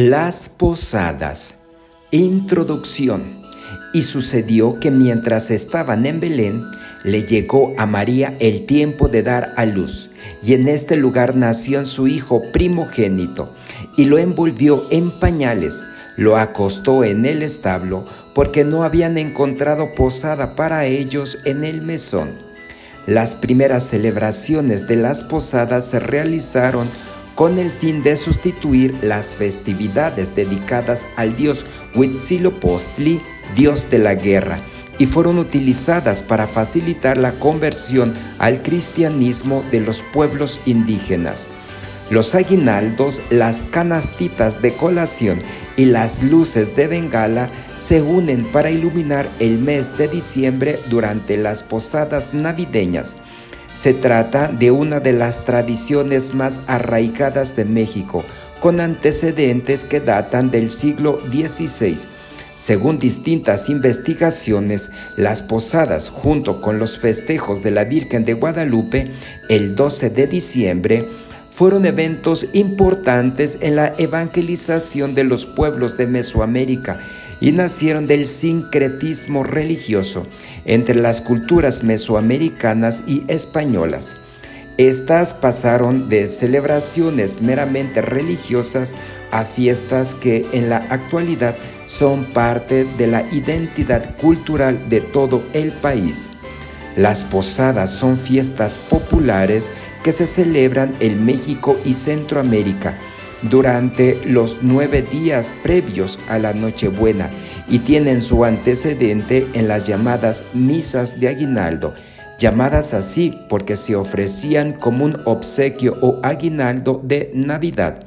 Las posadas. Introducción. Y sucedió que mientras estaban en Belén, le llegó a María el tiempo de dar a luz, y en este lugar nació su hijo primogénito, y lo envolvió en pañales, lo acostó en el establo, porque no habían encontrado posada para ellos en el mesón. Las primeras celebraciones de las posadas se realizaron con el fin de sustituir las festividades dedicadas al dios Huitzilopochtli, dios de la guerra, y fueron utilizadas para facilitar la conversión al cristianismo de los pueblos indígenas. Los aguinaldos, las canastitas de colación y las luces de bengala se unen para iluminar el mes de diciembre durante las posadas navideñas. Se trata de una de las tradiciones más arraigadas de México, con antecedentes que datan del siglo XVI. Según distintas investigaciones, las posadas, junto con los festejos de la Virgen de Guadalupe, el 12 de diciembre, fueron eventos importantes en la evangelización de los pueblos de Mesoamérica y nacieron del sincretismo religioso entre las culturas mesoamericanas y españolas. Estas pasaron de celebraciones meramente religiosas a fiestas que en la actualidad son parte de la identidad cultural de todo el país. Las posadas son fiestas populares que se celebran en México y Centroamérica durante los 9 días previos a la Nochebuena y tienen su antecedente en las llamadas misas de aguinaldo, llamadas así porque se ofrecían como un obsequio o aguinaldo de Navidad.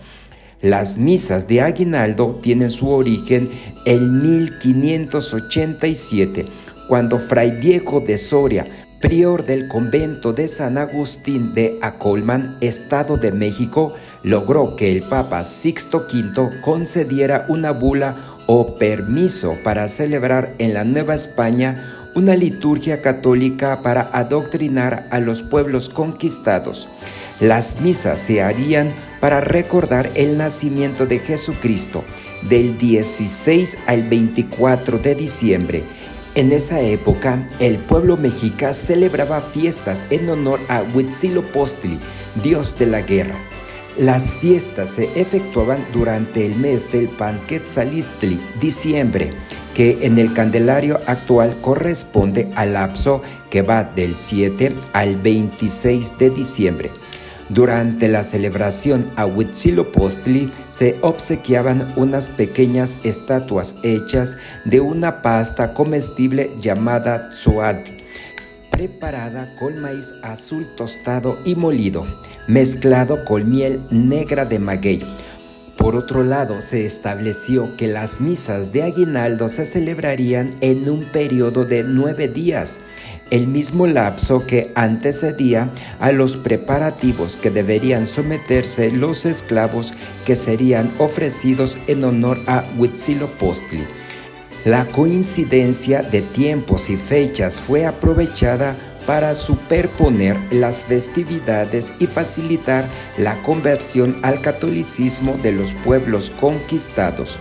Las misas de aguinaldo tienen su origen en 1587, cuando Fray Diego de Soria, prior del convento de San Agustín de Acolman, Estado de México, logró que el Papa Sixto V concediera una bula o permiso para celebrar en la Nueva España una liturgia católica para adoctrinar a los pueblos conquistados. Las misas se harían para recordar el nacimiento de Jesucristo del 16 al 24 de diciembre. En esa época, el pueblo mexica celebraba fiestas en honor a Huitzilopochtli, dios de la guerra. Las fiestas se efectuaban durante el mes del Panquetzalistli, diciembre, que en el Candelario actual corresponde al lapso que va del 7 al 26 de diciembre. Durante la celebración a Huitzilopochtli se obsequiaban unas pequeñas estatuas hechas de una pasta comestible llamada tzoatl, preparada con maíz azul tostado y molido, mezclado con miel negra de maguey. Por otro lado, se estableció que las misas de aguinaldo se celebrarían en un periodo de 9 días, el mismo lapso que antecedía a los preparativos que deberían someterse los esclavos que serían ofrecidos en honor a Huitzilopochtli. La coincidencia de tiempos y fechas fue aprovechada para superponer las festividades y facilitar la conversión al catolicismo de los pueblos conquistados.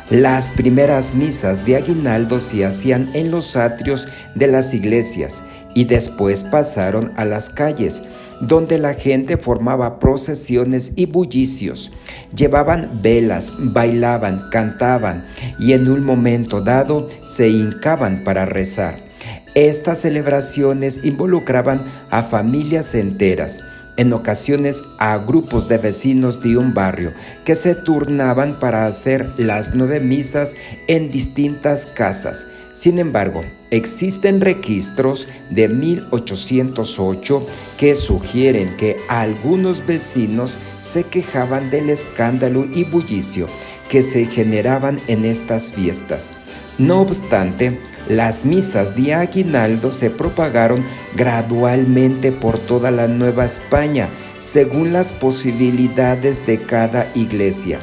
Las primeras misas de aguinaldo se hacían en los atrios de las iglesias y después pasaron a las calles, donde la gente formaba procesiones y bullicios, llevaban velas, bailaban, cantaban y en un momento dado se hincaban para rezar. Estas celebraciones involucraban a familias enteras, en ocasiones a grupos de vecinos de un barrio que se turnaban para hacer las 9 misas en distintas casas. Sin embargo, existen registros de 1808 que sugieren que algunos vecinos se quejaban del escándalo y bullicio que se generaban en estas fiestas. No obstante, las misas de aguinaldo se propagaron gradualmente por toda la Nueva España, según las posibilidades de cada iglesia.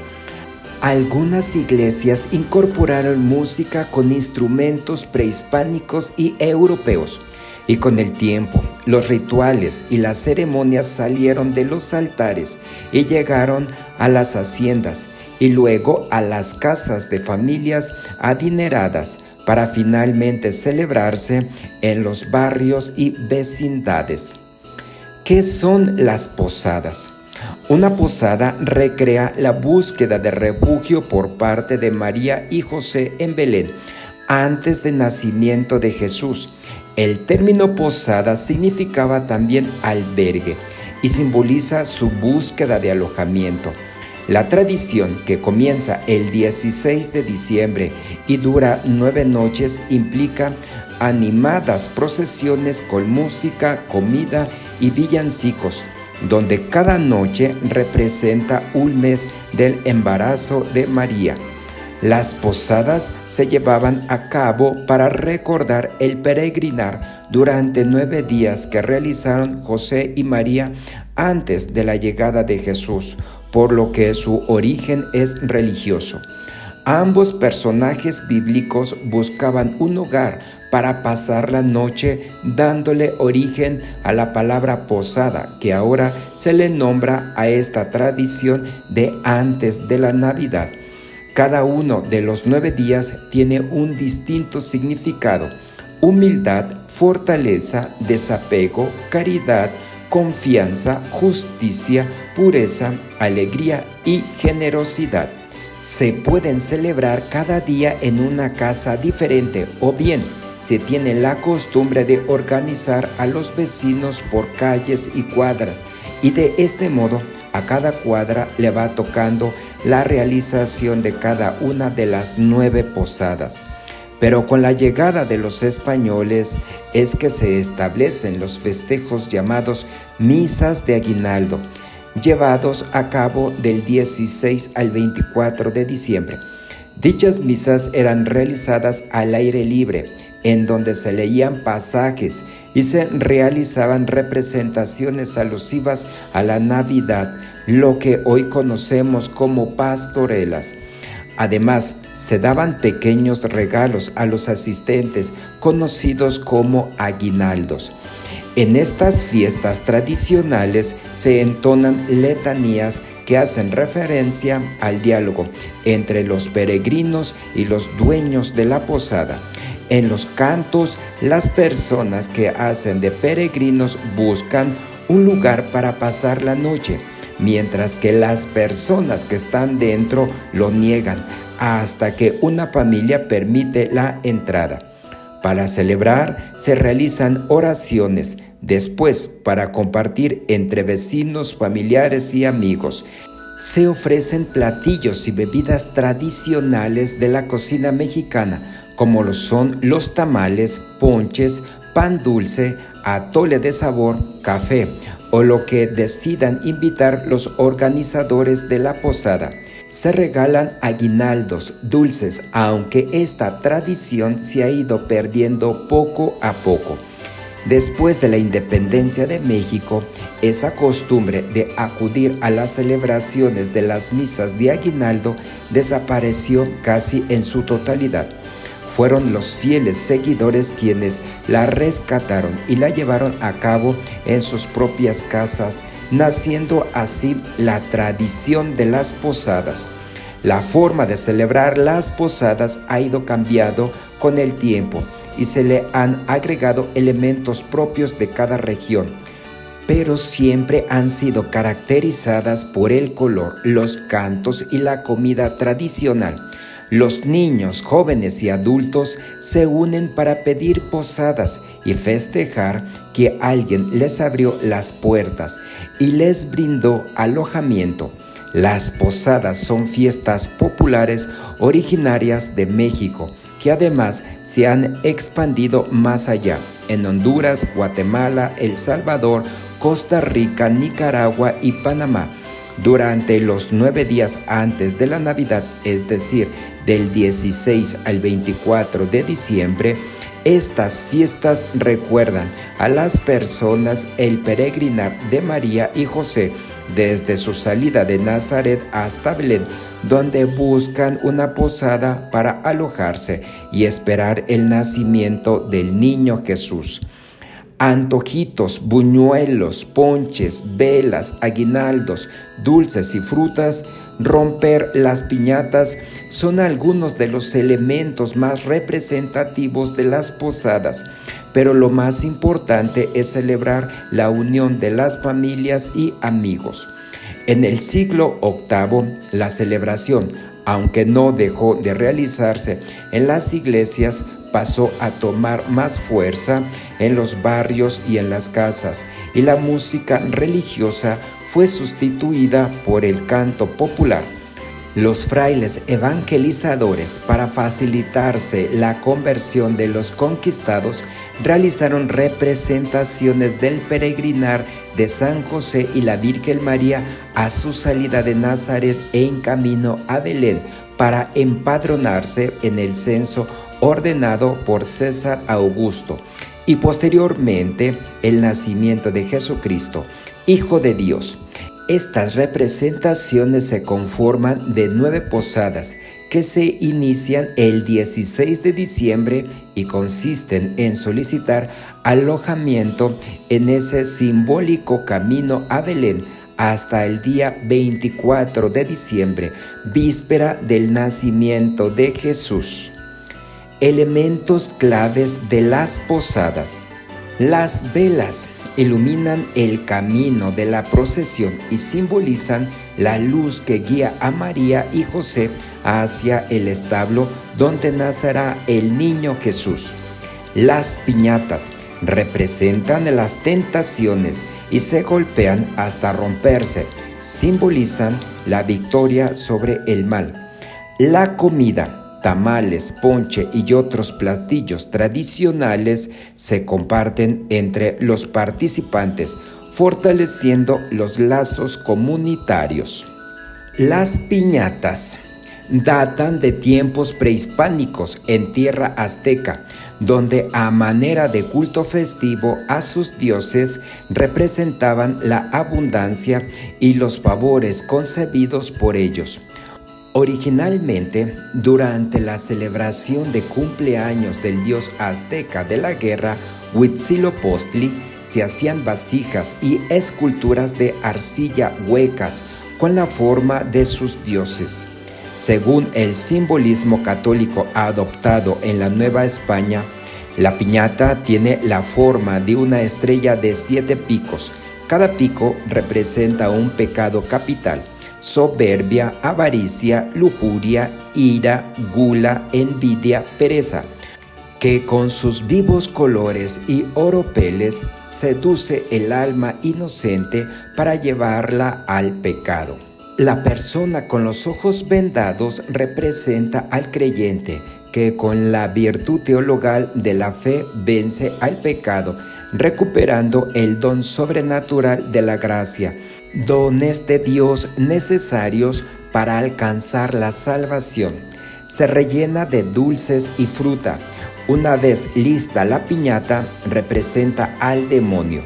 Algunas iglesias incorporaron música con instrumentos prehispánicos y europeos, y con el tiempo, los rituales y las ceremonias salieron de los altares y llegaron a las haciendas, y luego a las casas de familias adineradas para finalmente celebrarse en los barrios y vecindades. ¿Qué son las posadas? Una posada recrea la búsqueda de refugio por parte de María y José en Belén, antes del nacimiento de Jesús. El término posada significaba también albergue y simboliza su búsqueda de alojamiento. La tradición, que comienza el 16 de diciembre y dura 9 noches, implica animadas procesiones con música, comida y villancicos, donde cada noche representa un mes del embarazo de María. Las posadas se llevaban a cabo para recordar el peregrinar durante 9 días que realizaron José y María antes de la llegada de Jesús, por lo que su origen es religioso. Ambos personajes bíblicos buscaban un hogar para pasar la noche, dándole origen a la palabra posada, que ahora se le nombra a esta tradición de antes de la Navidad. Cada uno de los 9 días tiene un distinto significado: humildad, fortaleza, desapego, caridad, confianza, justicia, pureza, alegría y generosidad. Se pueden celebrar cada día en una casa diferente, o bien se tiene la costumbre de organizar a los vecinos por calles y cuadras, y de este modo a cada cuadra le va tocando la realización de cada una de las 9 posadas. Pero con la llegada de los españoles es que se establecen los festejos llamados misas de aguinaldo, llevados a cabo del 16 al 24 de diciembre. Dichas misas eran realizadas al aire libre, en donde se leían pasajes y se realizaban representaciones alusivas a la Navidad, lo que hoy conocemos como pastorelas. Además, se daban pequeños regalos a los asistentes, conocidos como aguinaldos. En estas fiestas tradicionales se entonan letanías que hacen referencia al diálogo entre los peregrinos y los dueños de la posada. En los cantos, las personas que hacen de peregrinos buscan un lugar para pasar la noche, mientras que las personas que están dentro lo niegan hasta que una familia permite la entrada. Para celebrar se realizan oraciones, después para compartir entre vecinos, familiares y amigos. Se ofrecen platillos y bebidas tradicionales de la cocina mexicana, como lo son los tamales, ponches, pan dulce, atole de sabor, café, o lo que decidan invitar los organizadores de la posada. Se regalan aguinaldos, dulces, aunque esta tradición se ha ido perdiendo poco a poco. Después de la independencia de México, esa costumbre de acudir a las celebraciones de las misas de aguinaldo desapareció casi en su totalidad. Fueron los fieles seguidores quienes la rescataron y la llevaron a cabo en sus propias casas, naciendo así la tradición de las posadas. La forma de celebrar las posadas ha ido cambiando con el tiempo y se le han agregado elementos propios de cada región, pero siempre han sido caracterizadas por el color, los cantos y la comida tradicional. Los niños, jóvenes y adultos se unen para pedir posadas y festejar que alguien les abrió las puertas y les brindó alojamiento. Las posadas son fiestas populares originarias de México, que además se han expandido más allá, en Honduras, Guatemala, El Salvador, Costa Rica, Nicaragua y Panamá. Durante los 9 días antes de la Navidad, es decir, del 16 al 24 de diciembre, estas fiestas recuerdan a las personas el peregrinar de María y José desde su salida de Nazaret hasta Belén, donde buscan una posada para alojarse y esperar el nacimiento del niño Jesús. Antojitos, buñuelos, ponches, velas, aguinaldos, dulces y frutas romper las piñatas son algunos de los elementos más representativos de las posadas, pero lo más importante es celebrar la unión de las familias y amigos. En el siglo VIII, la celebración, aunque no dejó de realizarse en las iglesias, pasó a tomar más fuerza en los barrios y en las casas, y la música religiosa fue sustituida por el canto popular. Los frailes evangelizadores, para facilitarse la conversión de los conquistados, realizaron representaciones del peregrinar de San José y la Virgen María a su salida de Nazaret en camino a Belén para empadronarse en el censo ordenado por César Augusto, y posteriormente el nacimiento de Jesucristo, Hijo de Dios. Estas representaciones se conforman de 9 posadas que se inician el 16 de diciembre y consisten en solicitar alojamiento en ese simbólico camino a Belén hasta el día 24 de diciembre, víspera del nacimiento de Jesús. Elementos claves de las posadas. Las velas iluminan el camino de la procesión y simbolizan la luz que guía a María y José hacia el establo donde nacerá el niño Jesús. Las piñatas representan las tentaciones y se golpean hasta romperse. Simbolizan la victoria sobre el mal. La comida, tamales, ponche y otros platillos tradicionales se comparten entre los participantes, fortaleciendo los lazos comunitarios. Las piñatas datan de tiempos prehispánicos en tierra azteca, donde a manera de culto festivo a sus dioses representaban la abundancia y los favores concebidos por ellos. Originalmente, durante la celebración de cumpleaños del dios azteca de la guerra, Huitzilopochtli, se hacían vasijas y esculturas de arcilla huecas con la forma de sus dioses. Según el simbolismo católico adoptado en la Nueva España, la piñata tiene la forma de una estrella de 7 picos. Cada pico representa un pecado capital: soberbia, avaricia, lujuria, ira, gula, envidia, pereza, que con sus vivos colores y oropeles seduce el alma inocente para llevarla al pecado. La persona con los ojos vendados representa al creyente, que con la virtud teologal de la fe vence al pecado, recuperando el don sobrenatural de la gracia, dones de Dios necesarios para alcanzar la salvación. Se rellena de dulces y fruta. Una vez lista la piñata, representa al demonio.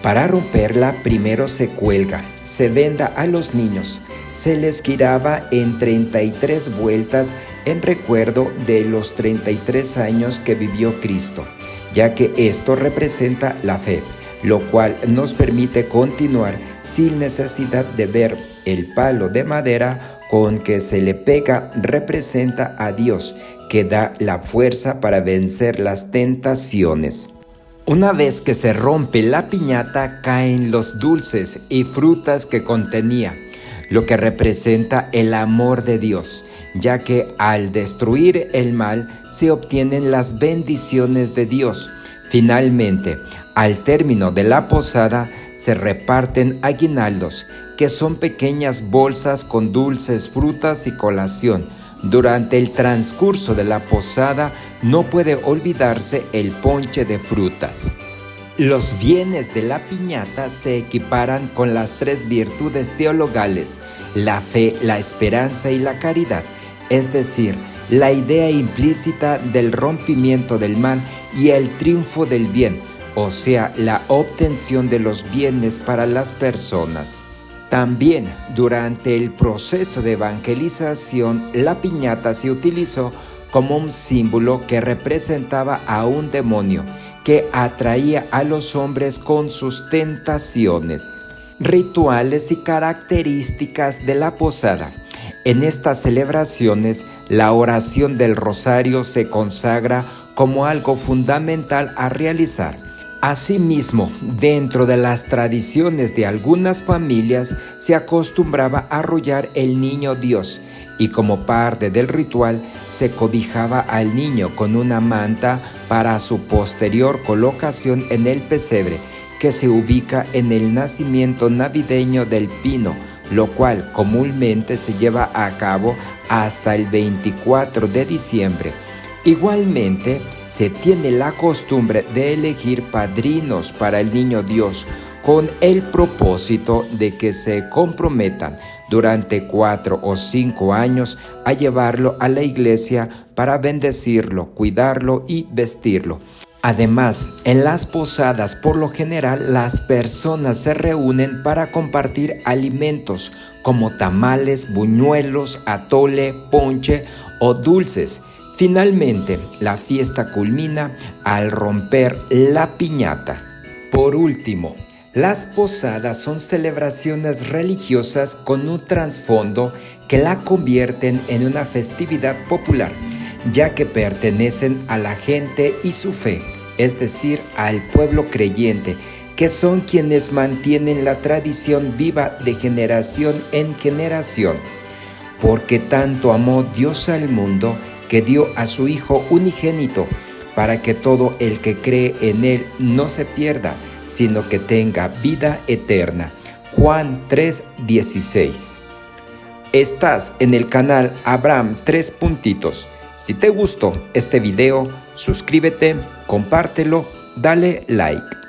Para romperla, primero se cuelga, se venda a los niños, se les giraba en 33 vueltas en recuerdo de los 33 años que vivió Cristo, ya que esto representa la fe, lo cual nos permite continuar sin necesidad de ver el palo de madera con que se le pega. Representa a Dios, que da la fuerza para vencer las tentaciones. Una vez que se rompe la piñata, caen los dulces y frutas que contenía, lo que representa el amor de Dios, ya que al destruir el mal se obtienen las bendiciones de Dios. Finalmente, al término de la posada, se reparten aguinaldos, que son pequeñas bolsas con dulces, frutas y colación. Durante el transcurso de la posada no puede olvidarse el ponche de frutas. Los bienes de la piñata se equiparan con las 3 virtudes teologales: la fe, la esperanza y la caridad, es decir, la idea implícita del rompimiento del mal y el triunfo del bien, o sea, la obtención de los bienes para las personas. También durante el proceso de evangelización, la piñata se utilizó como un símbolo que representaba a un demonio que atraía a los hombres con sus tentaciones. Rituales y características de la posada. En estas celebraciones, la oración del rosario se consagra como algo fundamental a realizar. Asimismo, dentro de las tradiciones de algunas familias se acostumbraba a arrullar el niño Dios y como parte del ritual se cobijaba al niño con una manta para su posterior colocación en el pesebre que se ubica en el nacimiento navideño del pino, lo cual comúnmente se lleva a cabo hasta el 24 de diciembre. Igualmente, se tiene la costumbre de elegir padrinos para el niño Dios con el propósito de que se comprometan durante 4 o 5 años a llevarlo a la iglesia para bendecirlo, cuidarlo y vestirlo. Además, en las posadas por lo general las personas se reúnen para compartir alimentos como tamales, buñuelos, atole, ponche o dulces. Finalmente, la fiesta culmina al romper la piñata. Por último, las posadas son celebraciones religiosas con un trasfondo que la convierten en una festividad popular, ya que pertenecen a la gente y su fe, es decir, al pueblo creyente, que son quienes mantienen la tradición viva de generación en generación. Porque tanto amó Dios al mundo, que dio a su Hijo unigénito, para que todo el que cree en Él no se pierda, sino que tenga vida eterna. Juan 3:16. Estás en el canal Abraham 3 puntitos. Si te gustó este video, suscríbete, compártelo, dale like.